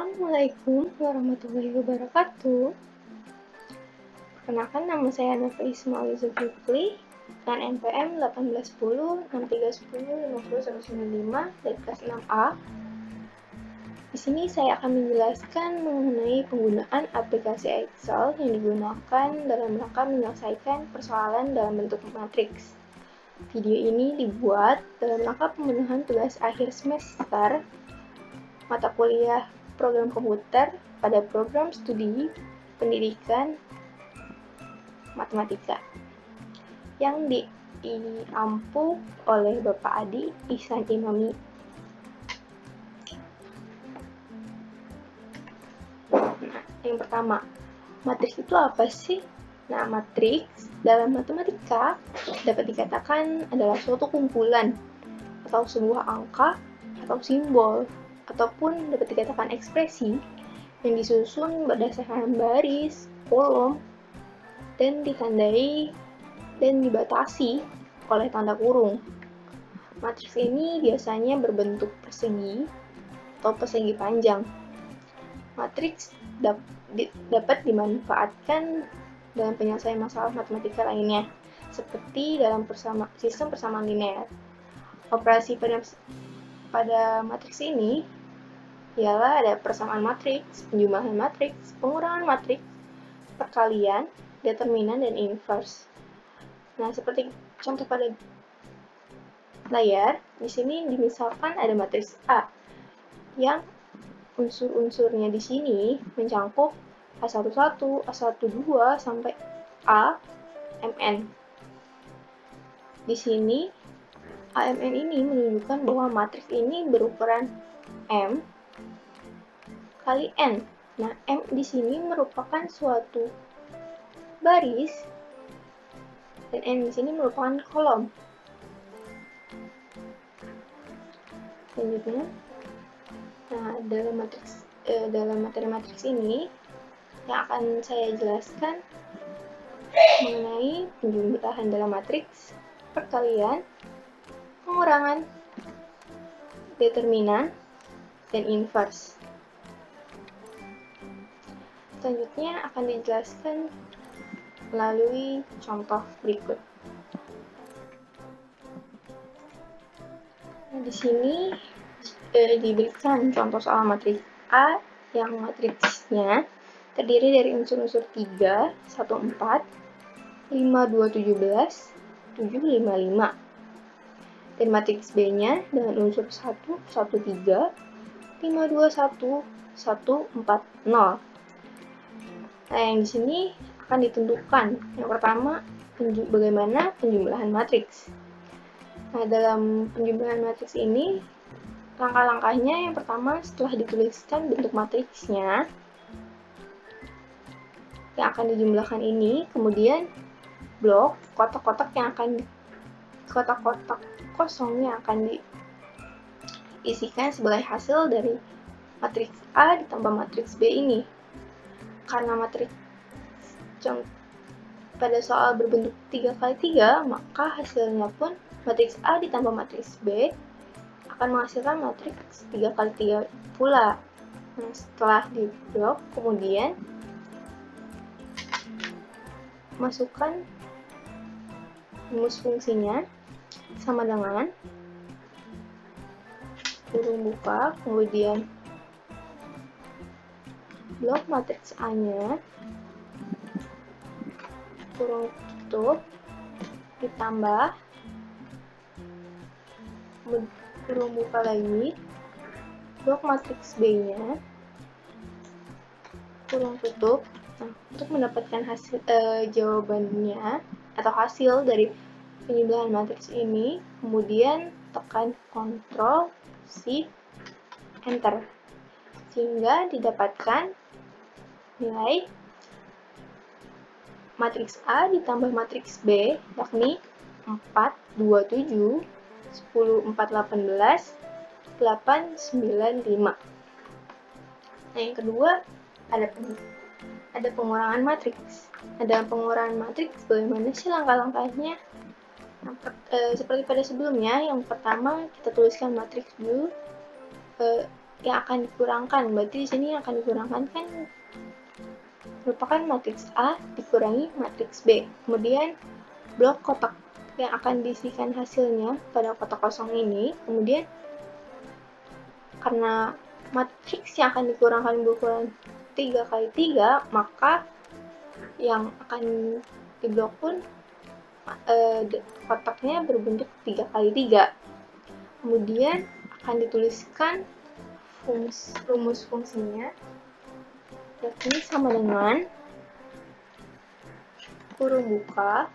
Assalamualaikum warahmatullahi wabarakatuh. Perkenalkan, nama saya Nafa Ismail Zulkifli dengan NPM 181063105095 dari kelas 6A. Di sini saya akan menjelaskan mengenai penggunaan aplikasi Excel yang digunakan dalam rangka menyelesaikan persoalan dalam bentuk matriks. Video ini dibuat dalam rangka pemenuhan tugas akhir semester mata kuliah program komputer pada program studi pendidikan matematika yang diampu oleh Bapak Adi Ihsan Imami. Nah, yang pertama, matriks itu apa sih? Nah, matriks dalam matematika dapat dikatakan adalah suatu kumpulan atau sebuah angka atau simbol ataupun dapat dikatakan ekspresi yang disusun berdasarkan baris, kolom, dan ditandai dan dibatasi oleh tanda kurung. Matriks ini biasanya berbentuk persegi atau persegi panjang. Matriks dapat dimanfaatkan dalam penyelesaian masalah matematika lainnya, seperti dalam sistem persamaan linear. Operasi pada matriks ini ialah ada persamaan matriks, penjumlahan matriks, pengurangan matriks, perkalian, determinan, dan inverse. Nah, seperti contoh pada layar, di sini dimisalkan ada matriks A yang unsur-unsurnya di sini mencakup A11, A12 sampai AMN. Di sini AMN ini menunjukkan bahwa matriks ini berukuran M kali N. Nah, M di sini merupakan suatu baris dan N di sini merupakan kolom. Selanjutnya, nah dalam materi matriks ini yang akan saya jelaskan mengenai penjumlahan dalam matriks, perkalian, pengurangan, determinan, dan inverse. Selanjutnya akan dijelaskan melalui contoh berikut. Nah, di sini diberikan contoh soal matriks A yang matriksnya terdiri dari unsur-unsur 3, 1, 4, 5, 2, 17, 7, 5, 5. Dan matriks B-nya dengan unsur 1, 1, 3, 5, 2, 1, 1, 4, 0. Nah, yang di sini akan ditentukan. Yang pertama, bagaimana penjumlahan matriks. Nah, dalam penjumlahan matriks ini, langkah-langkahnya yang pertama setelah dituliskan bentuk matriksnya yang akan dijumlahkan ini, kemudian blok kotak-kotak kosong yang akan diisikan sebagai hasil dari matriks A ditambah matriks B ini. Karena matriks pada soal berbentuk 3x3, maka hasilnya pun matriks A ditambah matriks B akan menghasilkan matriks 3x3 pula. Nah, setelah diblok, kemudian masukkan rumus fungsinya sama dengan kurung buka, kemudian blok matriks A-nya, kurung tutup, ditambah kurung buka lagi, blok matriks B-nya, kurung tutup. Nah, untuk mendapatkan hasil jawabannya atau hasil dari penjumlahan matriks ini, kemudian tekan Ctrl Shift Enter sehingga didapatkan nilai matriks A ditambah matriks B, yakni 4, 2, 7, 10, 4, 18, 8, 9, 5. Nah, yang kedua, ada pengurangan matriks. Dalam pengurangan matriks, bagaimana sih langkah-langkahnya? Nah, seperti pada sebelumnya, yang pertama kita tuliskan matriks dulu yang akan dikurangkan. Berarti di sini yang akan dikurangkan kan merupakan matriks A dikurangi matriks B. Kemudian blok kotak yang akan diisikan hasilnya pada kotak kosong ini. Kemudian karena matriks yang akan dikurangkan berukuran 3 kali 3, maka yang akan diblok pun kotaknya berbentuk 3 kali 3. Kemudian akan dituliskan rumus fungsinya, yakni sama dengan kurung buka,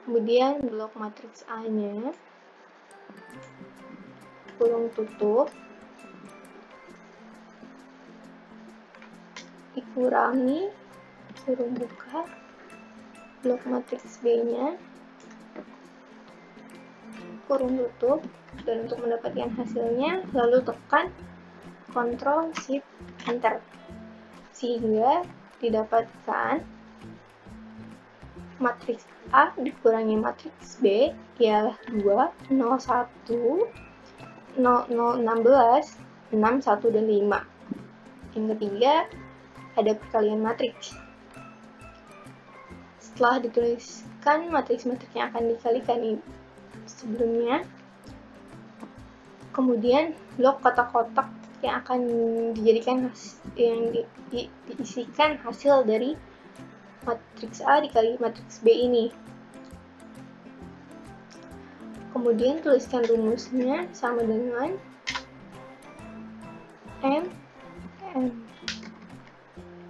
kemudian blok matriks A-nya, kurung tutup, dikurangi kurung buka, blok matriks B-nya, kurung tutup, dan untuk mendapatkan hasilnya lalu tekan Ctrl Shift Enter sehingga didapatkan matriks A dikurangi matriks B ialah 2, 0, 1, 0, 0, 16, 6, 1, dan 5. Yang ketiga, ada perkalian matriks. Setelah dituliskan matriks-matriks yang akan dikalikan sebelumnya, kemudian blok kotak-kotak yang akan dijadikan diisikan hasil dari matriks A dikali matriks B ini. Kemudian tuliskan rumusnya sama dengan M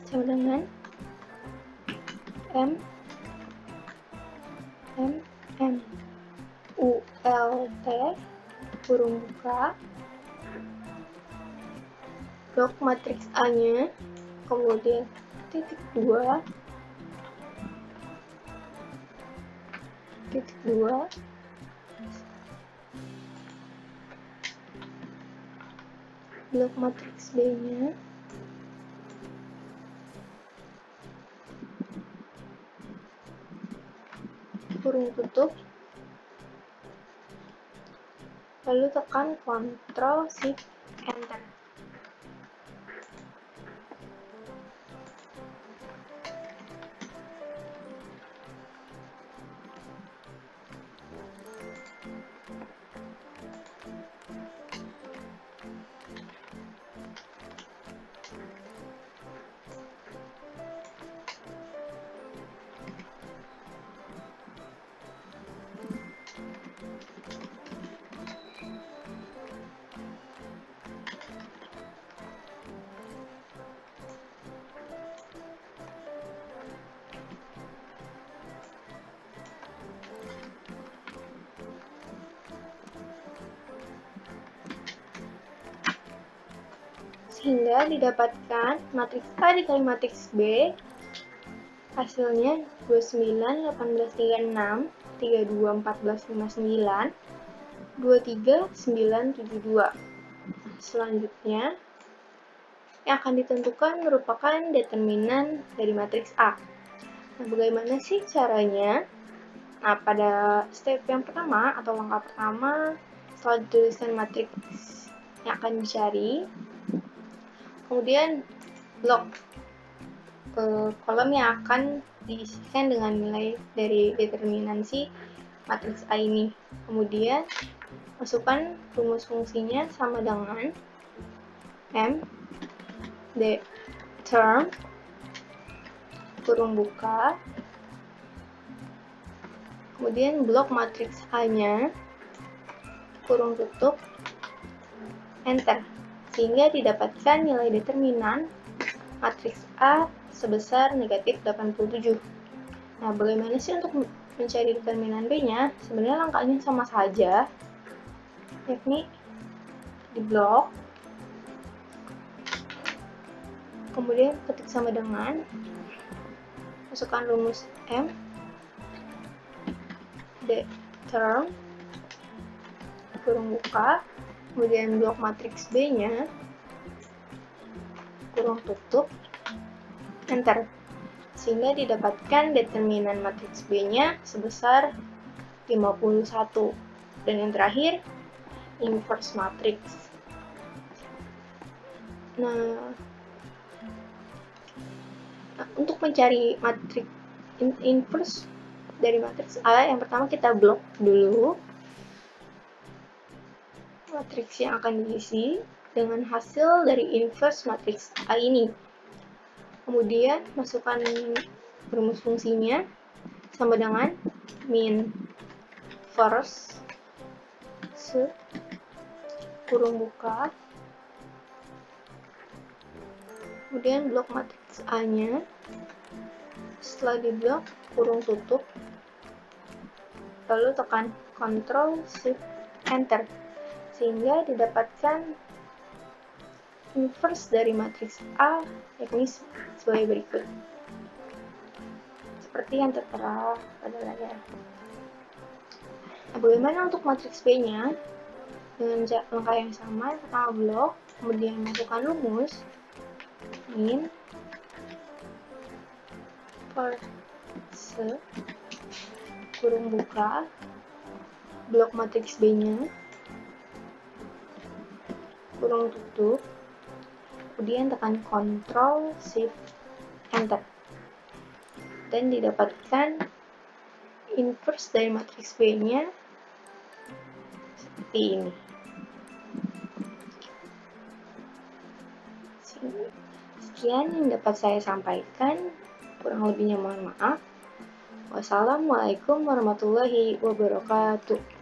sama dengan M U L T kurung buka, blok matriks A-nya, kemudian titik 2, blok matriks B-nya, kurung tutup, lalu tekan Ctrl Shift Enter. Sehingga didapatkan matriks A dikali matriks B, hasilnya 29, 18, 36, 32, 14, 59, 23, 9, 72. Selanjutnya, yang akan ditentukan merupakan determinan dari matriks A. Nah, bagaimana sih caranya? Nah, pada step yang pertama atau langkah pertama, setelah dituliskan matriks yang akan dicari, kemudian blok kolom yang akan diisikan dengan nilai dari determinansi matriks A ini. Kemudian masukkan rumus fungsinya sama dengan M D term kurung buka, kemudian blok matriks A-nya, kurung tutup, enter, sehingga didapatkan nilai determinan matriks A sebesar negatif 87. Nah, bagaimana sih untuk mencari determinan B-nya? Sebenarnya langkahnya sama saja, yakni di blok, kemudian ketik sama dengan, masukkan rumus M D term kurung buka, kemudian blok matriks B-nya, kurung tutup, enter, sehingga didapatkan determinan matriks B-nya sebesar 51. Dan yang terakhir, inverse matriks. Nah, untuk mencari matriks inverse dari matriks A, yang pertama kita blok dulu matriks yang akan diisi dengan hasil dari inverse matriks A ini. Kemudian masukkan rumus fungsinya sama dengan min first kurung buka, kemudian blok matriks A-nya. Setelah diblok, kurung tutup, lalu tekan Ctrl Shift Enter sehingga didapatkan inverse dari matriks A, yakni sebagai berikut, seperti yang tertera pada layar. Nah, bagaimana untuk matriks B-nya? Dengan langkah yang sama, pertama blok, kemudian masukkan rumus min first kurung buka, blok matriks B-nya, kurung tutup, kemudian tekan Ctrl Shift Enter dan didapatkan inverse dari matriks B-nya seperti ini. Sekian yang dapat saya sampaikan, kurang lebihnya mohon maaf. Wassalamualaikum warahmatullahi wabarakatuh.